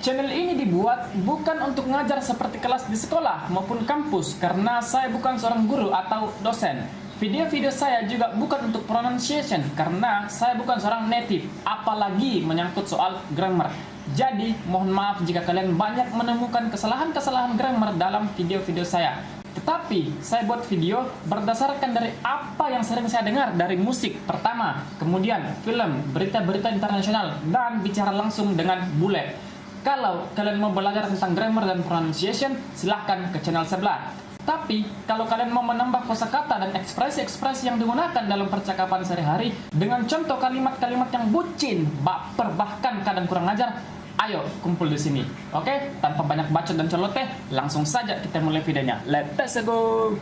Channel ini dibuat bukan untuk ngajar seperti kelas di sekolah maupun kampus karena saya bukan seorang guru atau dosen. Video-video saya juga bukan untuk pronunciation karena saya bukan seorang native, apalagi menyangkut soal grammar. Jadi, mohon maaf jika kalian banyak menemukan kesalahan-kesalahan grammar dalam video-video saya. Tetapi, saya buat video berdasarkan dari apa yang sering saya dengar dari musik pertama, kemudian film, berita-berita internasional, dan bicara langsung dengan bule. Kalau kalian mau belajar tentang grammar dan pronunciation, silahkan ke channel sebelah. Tapi, kalau kalian mau menambah kosakata dan ekspresi-ekspresi yang digunakan dalam percakapan sehari-hari dengan contoh kalimat-kalimat yang bucin, baper, bahkan kadang kurang ajar, ayo kumpul di sini. Oke? Tanpa banyak bacot dan celoteh, langsung saja kita mulai videonya. Let's go!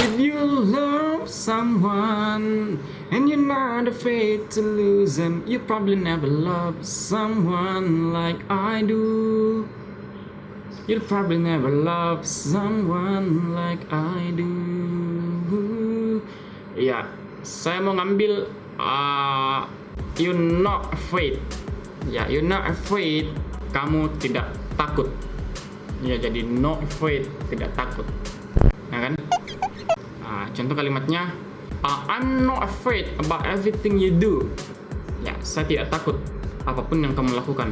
If you love someone and you're not afraid to lose them, you probably never loved someone like I do. You'll probably never love someone like I do. Ya, saya mau ngambil you're not afraid. Ya, you're not afraid. Kamu tidak takut. Ya, jadi not afraid, tidak takut. Ya kan? Contoh kalimatnya, I'm not afraid about everything you do. Ya, saya tidak takut apapun yang kamu lakukan.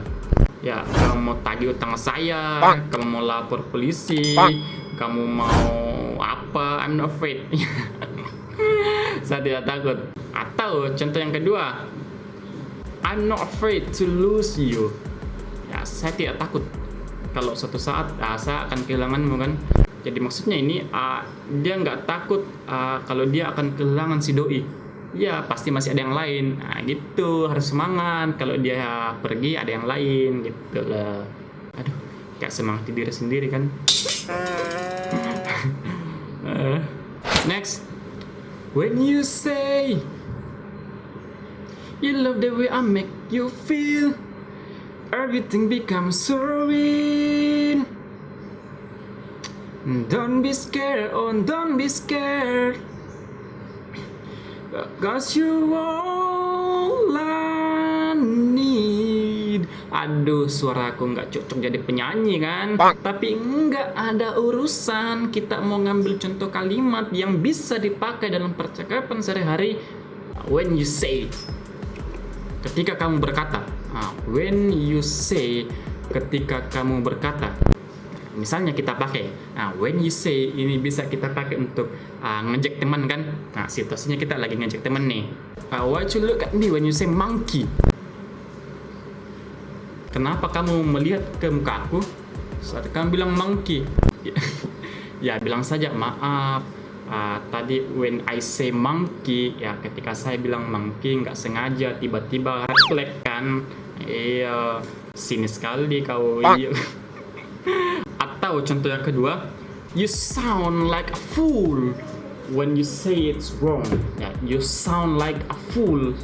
Ya, kamu mau tagih utang saya, kamu mau lapor polisi, kamu mau apa, I'm not afraid. Saya tidak takut. Atau contoh yang kedua, I'm not afraid to lose you. Ya, saya tidak takut kalau suatu saat saya akan kehilanganmu kan. Jadi maksudnya ini dia nggak takut kalau dia akan kehilangan si doi. Ya pasti masih ada yang lain. Nah gitu, harus semangat. Kalau dia pergi ada yang lain gitu lah. Aduh, kayak semangati diri sendiri kan. Next, when you say you love the way I make you feel, everything becomes serene. Don't be scared, oh don't be scared, cause you all I need. Aduh, suaraku nggak cocok jadi penyanyi kan? Tapi nggak ada urusan. Kita mau ngambil contoh kalimat yang bisa dipakai dalam percakapan sehari-hari. When you say, ketika kamu berkata. When you say, ketika kamu berkata. Misalnya kita pakai, when you say ini bisa kita pakai untuk ngejek teman kan. Nah, situasinya kita lagi ngejek teman nih. Why you look at me when you say monkey? Kenapa kamu melihat ke muka aku saat kamu bilang monkey? Ya, bilang saja maaf. Tadi when I say monkey, ya ketika saya bilang monkey nggak sengaja tiba-tiba refleks kan. Iya, sinis sekali kau. Iya. Atau contoh yang kedua, you sound like a fool when you say it's wrong. Ya, you sound like a fool.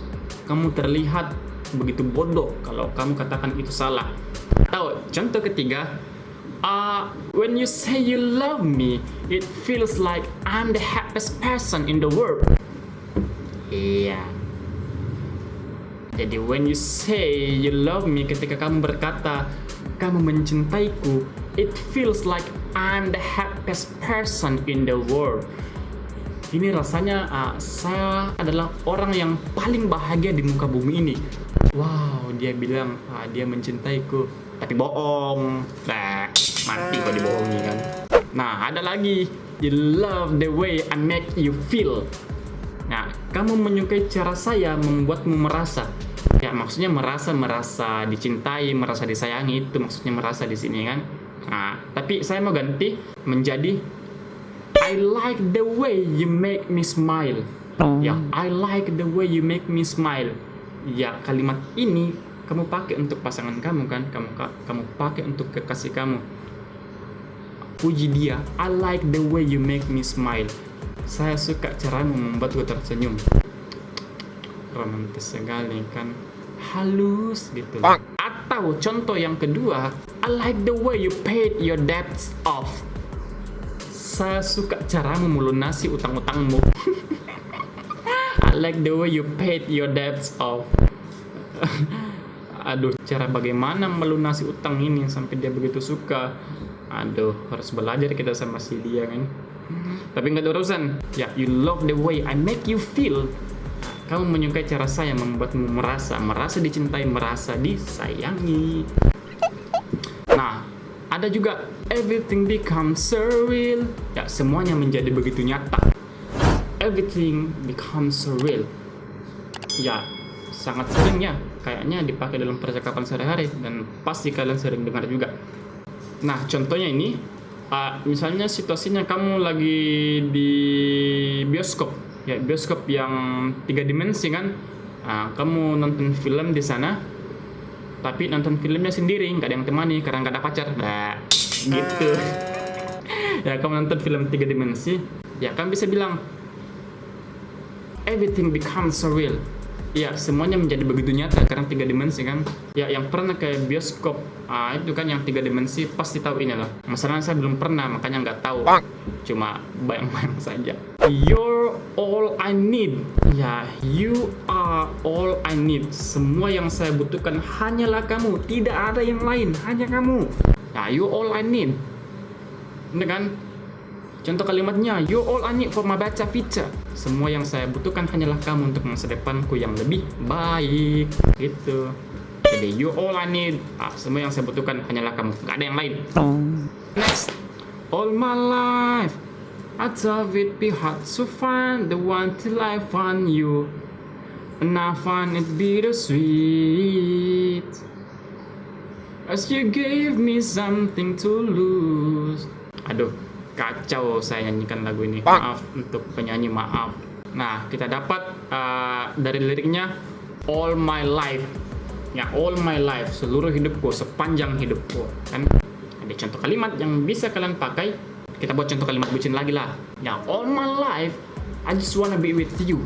Kamu terlihat begitu bodoh kalau kamu katakan itu salah. Atau contoh ketiga, when you say you love me, it feels like I'm the happiest person in the world. Iya. Jadi when you say you love me, ketika kamu berkata kamu mencintaiku, it feels like I'm the happiest person in the world. Ini rasanya saya adalah orang yang paling bahagia di muka bumi ini. Wow, dia bilang dia mencintaiku, tapi bohong. Nah, mati kok dibohongi kan. Nah, ada lagi, you love the way I make you feel. Nah, kamu menyukai cara saya membuatmu merasa. Ya, maksudnya merasa dicintai, merasa disayangi, itu maksudnya merasa di sini kan. Nah, tapi saya mau ganti menjadi I like the way you make me smile. Ya, I like the way you make me smile. Ya, kalimat ini kamu pakai untuk pasangan kamu kan, kamu pakai untuk kekasih kamu. Puji dia, I like the way you make me smile. Saya suka caramu membuatku tersenyum. Romantis sekali kan, halus gitu. Atau contoh yang kedua, I like the way you paid your debts off. Saya suka caramu melunasi utang-utangmu. I like the way you paid your debts off. Aduh, cara bagaimana melunasi utang ini sampai dia begitu suka. Aduh, harus belajar kita sama si dia kan. Tapi nggak ada urusan. Ya, you love the way I make you feel. Kamu menyukai cara saya membuatmu merasa dicintai, merasa disayangi. Nah, ada juga everything becomes surreal. Ya, semuanya menjadi begitu nyata. Everything becomes surreal. Ya, sangat sering ya, kayaknya dipakai dalam percakapan sehari-hari dan pasti kalian sering dengar juga. Nah, contohnya ini, misalnya situasinya kamu lagi di bioskop, ya bioskop yang 3 dimensi kan. Kamu nonton film di sana, tapi nonton filmnya sendiri, nggak ada yang temani karena nggak ada pacar. Nah, gitu. Ya, kamu nonton film 3 dimensi, ya kamu bisa bilang everything becomes surreal. Ya, semuanya menjadi begitu nyata karena 3 dimensi kan. Ya, yang pernah ke bioskop itu kan yang 3 dimensi pasti tahu inilah. Masalahnya saya belum pernah, makanya nggak tahu. Cuma bayang-bayang saja. You're all I need. Ya, you are all I need. Semua yang saya butuhkan hanyalah kamu. Tidak ada yang lain, hanya kamu. Ya, you all I need. Ini kan? Contoh kalimatnya, you all I need for my better future. Semua yang saya butuhkan hanyalah kamu untuk masa depanku yang lebih baik. Gitu. Jadi, you all I need. Semua yang saya butuhkan hanyalah kamu. Gak ada yang lain. Next. All my life, I thought it'd be hard to find the one till I found you. And I find it bittersweet. As you gave me something to lose. Aduh. Kacau saya nyanyikan lagu ini. Maaf untuk penyanyi, maaf. Nah, kita dapat dari liriknya all my life. Ya, all my life, seluruh hidupku, sepanjang hidupku. Kan ada contoh kalimat yang bisa kalian pakai. Kita buat contoh kalimat bucin lagi lah. Ya, all my life I just wanna be with you.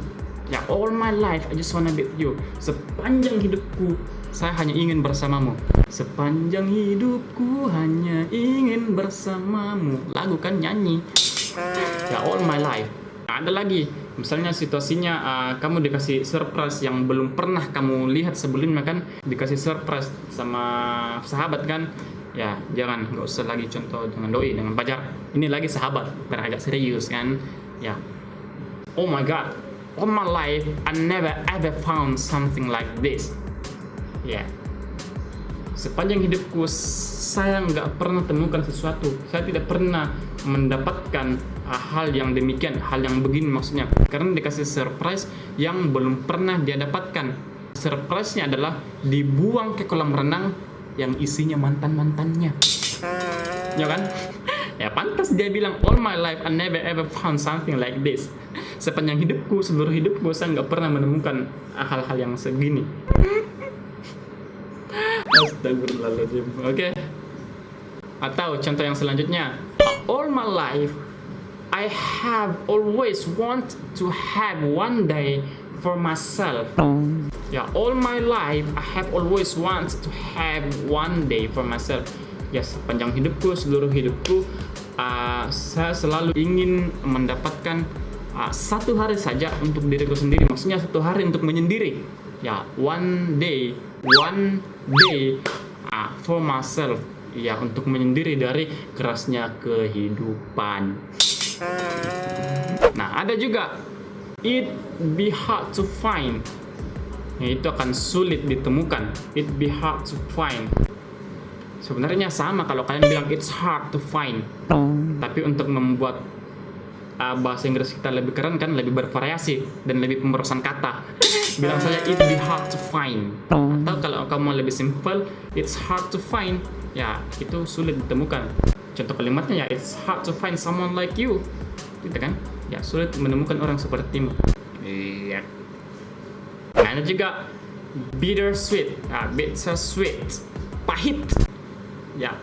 Ya, all my life I just wanna be with you. Sepanjang hidupku saya hanya ingin bersamamu. Sepanjang hidupku hanya ingin bersamamu. Lagu kan nyanyi. Ya, all my life. Ada lagi, misalnya situasinya kamu dikasih surprise yang belum pernah kamu lihat sebelumnya kan. Dikasih surprise sama sahabat kan. Ya, jangan, nggak usah lagi contoh dengan doi, dengan pacar. Ini lagi sahabat, biar agak serius kan. Ya, oh my god, all my life I never ever found something like this. Ya, sepanjang hidupku saya nggak pernah temukan sesuatu. Saya tidak pernah mendapatkan hal yang demikian, hal yang begini maksudnya. Karena dikasih surprise yang belum pernah dia dapatkan. Surprise-nya adalah dibuang ke kolam renang yang isinya mantan-mantannya. Ya kan? Ya pantas dia bilang all my life I never ever found something like this. Sepanjang hidupku, seluruh hidupku saya nggak pernah menemukan hal-hal yang segini. Astagfirullahaladzim. Oke. Atau contoh yang selanjutnya, all my life I have always want to have one day for myself. Ya, all my life I have always want to have one day for myself. Ya, sepanjang hidupku, seluruh hidupku, saya selalu ingin mendapatkan satu hari saja untuk diriku sendiri. Maksudnya satu hari untuk menyendiri. Ya, one day for myself. Ya, untuk menyendiri dari kerasnya kehidupan. Nah, ada juga it be hard to find. Ya, itu akan sulit ditemukan. It be hard to find. Sebenarnya sama kalau kalian bilang it's hard to find. Tapi untuk membuat bahasa Inggris kita lebih keren kan, lebih bervariasi dan lebih pemberosan kata. Bilang saja it be hard to find. Atau kalau kamu lebih simple, it's hard to find. Ya, itu sulit ditemukan. Contoh kalimatnya ya, it's hard to find someone like you. Gitu kan? Ya, sulit menemukan orang sepertimu. Iya. Nah, ada juga bittersweet. Bittersweet. Pahit. Ya,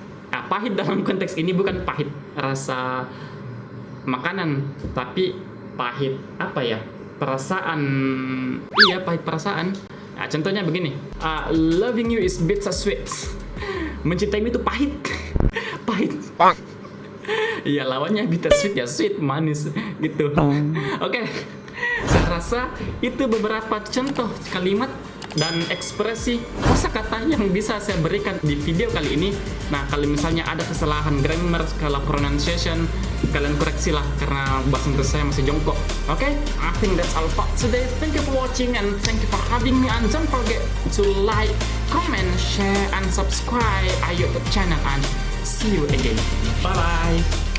pahit dalam konteks ini bukan pahit rasa makanan, tapi pahit apa ya? Perasaan. Iya, pahit perasaan. Nah, contohnya begini. Loving you is bittersweet. Mencintaimu itu pahit. Pahit. Iya, lawannya bittersweet ya, sweet, manis gitu. Oke. Saya rasa itu beberapa contoh kalimat dan ekspresi kosakata yang bisa saya berikan di video kali ini. Nah, kalau misalnya ada kesalahan grammar, skala pronunciation, kalian koreksilah karena bahasa Inggris saya masih jongkok. Oke, I think that's all for today. Thank you for watching and thank you for having me, and don't forget to like, comment, share, and subscribe our YouTube channel, and see you again. Bye bye.